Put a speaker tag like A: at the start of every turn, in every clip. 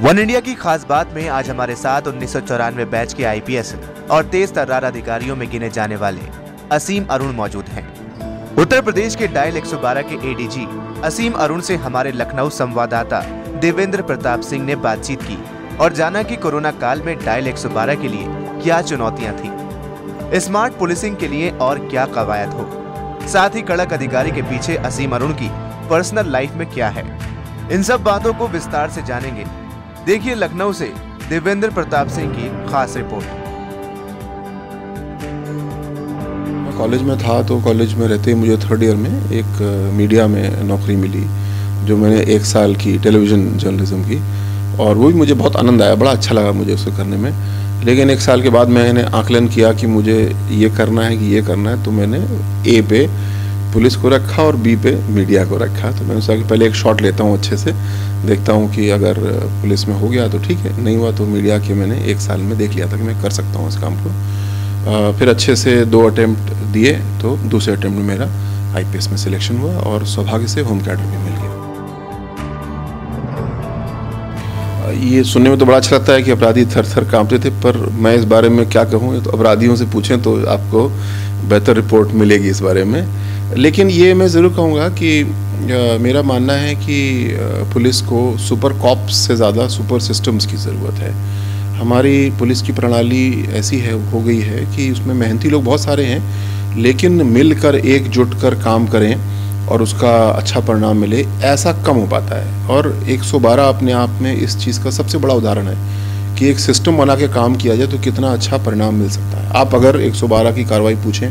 A: One India की खास बात में आज हमारे साथ 1994 बैच के आईपीएस और तेज तर्रार अधिकारियों में गिने जाने वाले असीम अरुण मौजूद हैं। उत्तर प्रदेश के डायल 112 के एडीजी असीम अरुण से हमारे लखनऊ संवाददाता देवेंद्र प्रताप सिंह ने बातचीत की और जाना कि कोरोना काल में डायल 112 के लिए क्या चुनौतियां थी, स्मार्ट पुलिसिंग के लिए और क्या कवायद हो, साथ ही कड़क अधिकारी के पीछे असीम अरुण की पर्सनल लाइफ में क्या है। इन सब बातों को विस्तार से जानेंगे। देखिए लखनऊ से देवेंद्र प्रताप सिंह की खास रिपोर्ट।
B: मैं कॉलेज में था तो कॉलेज में रहते ही मुझे थर्ड ईयर में एक मीडिया में नौकरी मिली, जो मैंने 1 साल की टेलीविज़न जर्नलिज्म की, और वो भी मुझे बहुत आनंद आया, बड़ा अच्छा लगा मुझे उसे करने में। लेकिन 1 साल के बाद मैंने आकलन किया कि मुझे ये करना है कि ये करना है, तो मैंने ए पे पुलिस को रखा और बी पे मीडिया को रखा। तो मैंने सोचा कि पहले एक शॉट लेता हूँ, अच्छे से देखता हूँ कि अगर पुलिस में हो गया तो ठीक है, नहीं हुआ तो मीडिया के मैंने 1 साल में देख लिया था कि मैं कर सकता हूँ इस काम को। फिर अच्छे से 2 अटेम्प्ट दिए तो दूसरे अटेम्प्ट में मेरा आईपीएस में सिलेक्शन हुआ और सौभाग्य से होम कैडर भी मिल गया। ये सुनने में तो बड़ा अच्छा लगता है कि अपराधी थर थर कांपते थे, पर मैं इस बारे में क्या कहूँ, तो अपराधियों से पूछें तो आपको बेहतर रिपोर्ट मिलेगी इस बारे में। लेकिन ये मैं ज़रूर कहूँगा कि मेरा मानना है कि पुलिस को सुपर कॉप्स से ज़्यादा सुपर सिस्टम्स की ज़रूरत है। हमारी पुलिस की प्रणाली ऐसी हो गई है कि उसमें मेहनती लोग बहुत सारे हैं, लेकिन मिलकर एकजुट कर काम करें और उसका अच्छा परिणाम मिले, ऐसा कम हो पाता है। और 112 अपने आप में इस चीज़ का सबसे बड़ा उदाहरण है कि एक सिस्टम बना के काम किया जाए तो कितना अच्छा परिणाम मिल सकता है। आप अगर 112 की कार्रवाई पूछें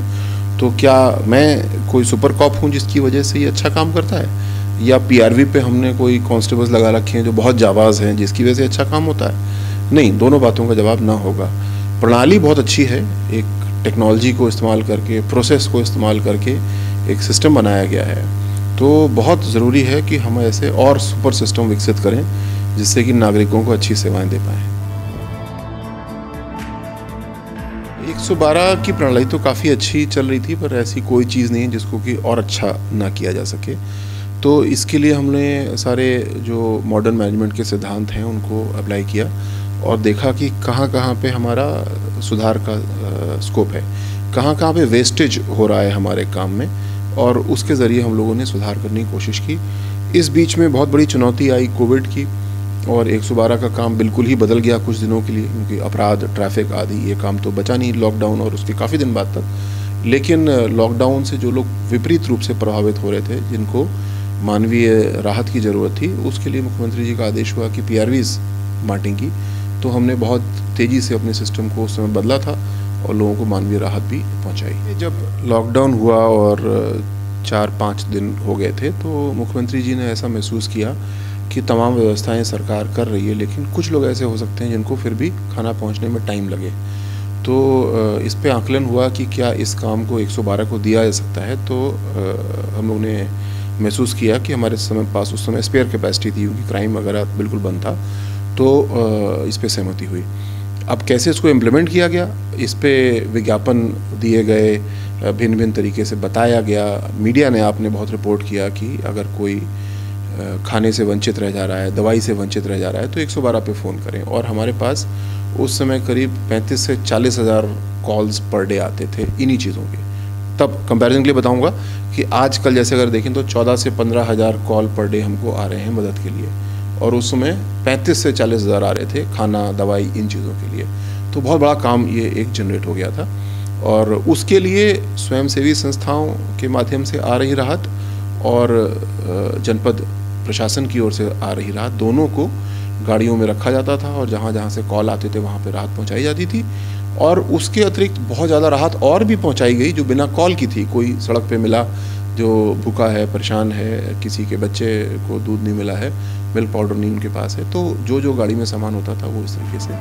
B: तो क्या मैं कोई सुपर कॉप हूँ जिसकी वजह से ये अच्छा काम करता है, या पीआरवी पे हमने कोई कांस्टेबल्स लगा रखे हैं जो बहुत जाबाज हैं जिसकी वजह से अच्छा काम होता है? नहीं, दोनों बातों का जवाब ना होगा। प्रणाली बहुत अच्छी है, एक टेक्नोलॉजी को इस्तेमाल करके, प्रोसेस को इस्तेमाल करके एक सिस्टम बनाया गया है। तो बहुत ज़रूरी है कि हम ऐसे और सुपर सिस्टम विकसित करें जिससे कि नागरिकों को अच्छी सेवाएं दे पाएँ। 112 की प्रणाली तो काफ़ी अच्छी चल रही थी, पर ऐसी कोई चीज़ नहीं है जिसको कि और अच्छा ना किया जा सके। तो इसके लिए हमने सारे जो मॉडर्न मैनेजमेंट के सिद्धांत हैं उनको अप्लाई किया और देखा कि कहाँ कहाँ पे हमारा सुधार का स्कोप है, कहाँ कहाँ पे वेस्टेज हो रहा है हमारे काम में, और उसके ज़रिए हम लोगों ने सुधार करने की कोशिश की। इस बीच में बहुत बड़ी चुनौती आई कोविड की, और 112 का काम बिल्कुल ही बदल गया कुछ दिनों के लिए, क्योंकि अपराध, ट्रैफिक आदि ये काम तो बचा नहीं लॉकडाउन और उसके काफ़ी दिन बाद तक। लेकिन लॉकडाउन से जो लोग विपरीत रूप से प्रभावित हो रहे थे, जिनको मानवीय राहत की ज़रूरत थी, उसके लिए मुख्यमंत्री जी का आदेश हुआ कि पीआरवीज़ बांटेंगी। तो हमने बहुत तेज़ी से अपने सिस्टम को उस समय बदला था और लोगों को मानवीय राहत भी पहुँचाई। जब लॉकडाउन हुआ और 4-5 दिन हो गए थे, तो मुख्यमंत्री जी ने ऐसा महसूस किया कि तमाम व्यवस्थाएं सरकार कर रही है, लेकिन कुछ लोग ऐसे हो सकते हैं जिनको फिर भी खाना पहुंचने में टाइम लगे। तो इस पे आकलन हुआ कि क्या इस काम को 112 को दिया जा सकता है। तो हम लोगों ने महसूस किया कि हमारे पास उस समय स्पेयर कैपेसिटी थी, क्योंकि क्राइम वगैरह बिल्कुल बंद था। तो इस पे सहमति हुई। अब कैसे इसको इम्प्लीमेंट किया गया, इस पे विज्ञापन दिए गए, भिन्न भिन्न तरीके से बताया गया। मीडिया ने आपने बहुत रिपोर्ट किया कि अगर कोई खाने से वंचित रह जा रहा है, दवाई से वंचित रह जा रहा है, तो 112 पे फ़ोन करें। और हमारे पास उस समय करीब 35 से 40 हज़ार कॉल्स पर डे आते थे इन्हीं चीज़ों के। तब कंपैरिजन के लिए बताऊंगा कि आजकल जैसे अगर देखें तो 14 से 15 हज़ार कॉल पर डे हमको आ रहे हैं मदद के लिए, और उस समय 35 से 40 हज़ार आ रहे थे खाना, दवाई, इन चीज़ों के लिए। तो बहुत बड़ा काम ये एक जनरेट हो गया था, और उसके लिए स्वयंसेवी संस्थाओं के माध्यम से आ रही राहत और जनपद प्रशासन की ओर से आ रही राहत, दोनों को गाड़ियों में रखा जाता था और जहाँ जहाँ से कॉल आते थे वहाँ पे राहत पहुँचाई जाती थी। और उसके अतिरिक्त बहुत ज़्यादा राहत और भी पहुँचाई गई जो बिना कॉल की थी। कोई सड़क पे मिला जो भूखा है, परेशान है, किसी के बच्चे को दूध नहीं मिला है, मिल्क पाउडर नहीं उनके पास है, तो जो गाड़ी में सामान होता था वो इस तरीके से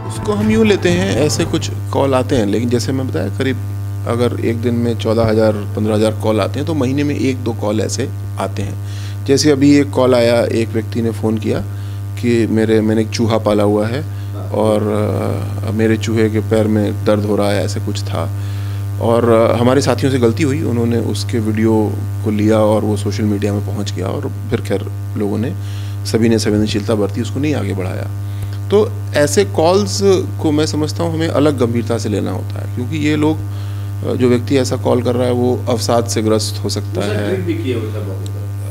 B: उसको हम यूँ लेते हैं। ऐसे कुछ कॉल आते हैं, लेकिन जैसे मैं बताया करीब अगर एक दिन में 14,000-15,000 कॉल आते हैं, तो महीने में 1-2 कॉल ऐसे आते हैं। जैसे अभी एक कॉल आया, एक व्यक्ति ने फ़ोन किया कि मैंने एक चूहा पाला हुआ है और मेरे चूहे के पैर में दर्द हो रहा है, ऐसे कुछ था। और हमारे साथियों से गलती हुई, उन्होंने उसके वीडियो को लिया और वो सोशल मीडिया में पहुंच गया और फिर खैर लोगों ने सभी ने संवेदनशीलता बरती, उसको नहीं आगे बढ़ाया। तो ऐसे कॉल्स को मैं समझता हूँ हमें अलग गंभीरता से लेना होता है, क्योंकि ये लोग, जो व्यक्ति ऐसा कॉल कर रहा है वो अवसाद से ग्रस्त हो सकता है।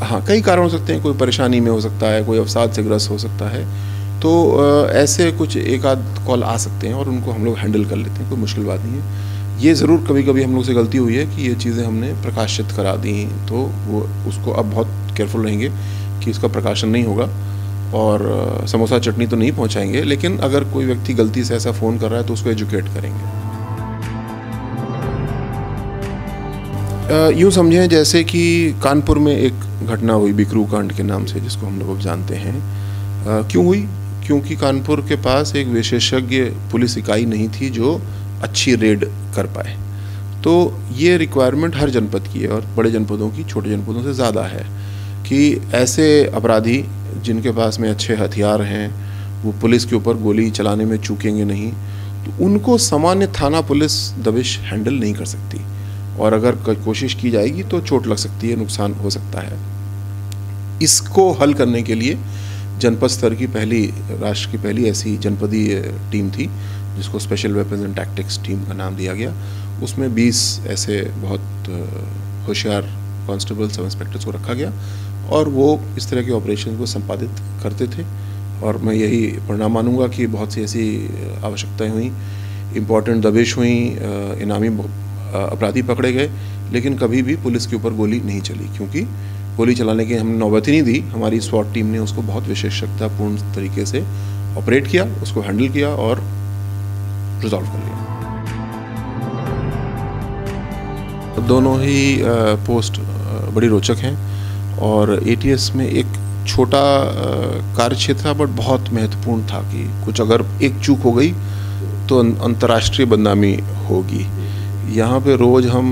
B: हाँ, कई कारण हो सकते हैं, कोई परेशानी में हो सकता है, कोई अवसाद से ग्रस्त हो सकता है। तो ऐसे कुछ एक आध कॉल आ सकते हैं और उनको हम लोग हैंडल कर लेते हैं, कोई मुश्किल बात नहीं है। ये ज़रूर कभी कभी हम लोग से गलती हुई है कि ये चीज़ें हमने प्रकाशित करा दी, तो वो उसको अब बहुत केयरफुल रहेंगे कि इसका प्रकाशन नहीं होगा और समोसा चटनी तो नहीं पहुंचाएंगे, लेकिन अगर कोई व्यक्ति गलती से ऐसा फ़ोन कर रहा है तो उसको एजुकेट करेंगे। यूँ समझें जैसे कि कानपुर में एक घटना हुई बिकरू कांड के नाम से, जिसको हम लोग अब जानते हैं। क्यों हुई? क्योंकि कानपुर के पास एक विशेषज्ञ पुलिस इकाई नहीं थी जो अच्छी रेड कर पाए। तो ये रिक्वायरमेंट हर जनपद की है और बड़े जनपदों की छोटे जनपदों से ज़्यादा है कि ऐसे अपराधी जिनके पास में अच्छे हथियार हैं, वो पुलिस के ऊपर गोली चलाने में चूकेंगे नहीं, तो उनको सामान्य थाना पुलिस दबिश हैंडल नहीं कर सकती और अगर कोशिश की जाएगी तो चोट लग सकती है, नुकसान हो सकता है। इसको हल करने के लिए जनपद स्तर की राष्ट्र की पहली ऐसी जनपदीय टीम थी जिसको special weapons and tactics team का नाम दिया गया। उसमें 20 ऐसे बहुत होशियार कांस्टेबल सब इंस्पेक्टर्स को रखा गया और वो इस तरह के ऑपरेशन को संपादित करते थे। और मैं यही परिणाम मानूंगा कि बहुत सी ऐसी आवश्यकताएं हुई, इम्पॉर्टेंट दबिश हुई, इनामी अपराधी पकड़े गए, लेकिन कभी भी पुलिस के ऊपर गोली नहीं चली, क्योंकि गोली चलाने की हमने नौबत ही नहीं दी। हमारी स्वाट टीम ने उसको बहुत विशेषज्ञतापूर्ण तरीके से ऑपरेट किया, उसको हैंडल किया और रिजॉल्व कर लिया। दोनों ही पोस्ट बड़ी रोचक हैं और एटीएस में एक छोटा कार्य क्षेत्र था बट बहुत महत्वपूर्ण था कि कुछ अगर एक चूक हो गई तो अंतर्राष्ट्रीय बदनामी होगी। यहाँ पे रोज़ हम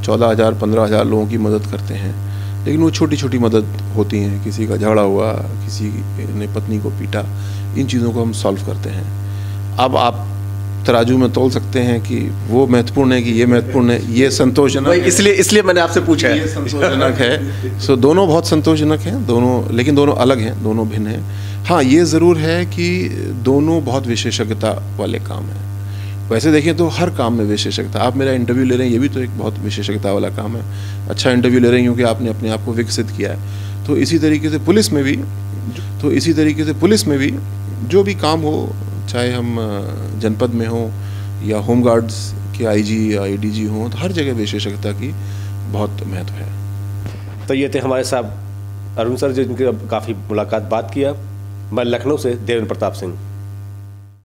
B: 14,000 15,000 लोगों की मदद करते हैं, लेकिन वो छोटी छोटी मदद होती हैं। किसी का झगड़ा हुआ, किसी ने पत्नी को पीटा, इन चीज़ों को हम सॉल्व करते हैं। अब आप तराजू में तोल सकते हैं कि वो महत्वपूर्ण है कि ये महत्वपूर्ण है, ये संतोषजनक है।
C: इसलिए मैंने आपसे पूछा है।
B: ये संतोषजनक है। सो दोनों बहुत संतोषजनक हैं, दोनों, लेकिन दोनों अलग हैं, दोनों भिन्न हैं। हाँ, ये ज़रूर है कि दोनों बहुत विशेषज्ञता वाले काम हैं। वैसे देखें तो हर काम में विशेषज्ञता, आप मेरा इंटरव्यू ले रहे हैं, ये भी तो एक बहुत विशेषज्ञता वाला काम है। अच्छा इंटरव्यू ले रहे हैं क्योंकि आपने अपने आप को विकसित किया है। तो इसी तरीके से पुलिस में भी जो भी काम हो, चाहे हम जनपद में हो या होमगार्ड्स के आईजी या एडीजी हों, तो हर जगह विशेषज्ञता की बहुत महत्व है।
C: तो ये थे हमारे साहब अरुण सर, जिनकी काफ़ी मुलाकात बात किया। मैं लखनऊ से देवेंद्र प्रताप सिंह।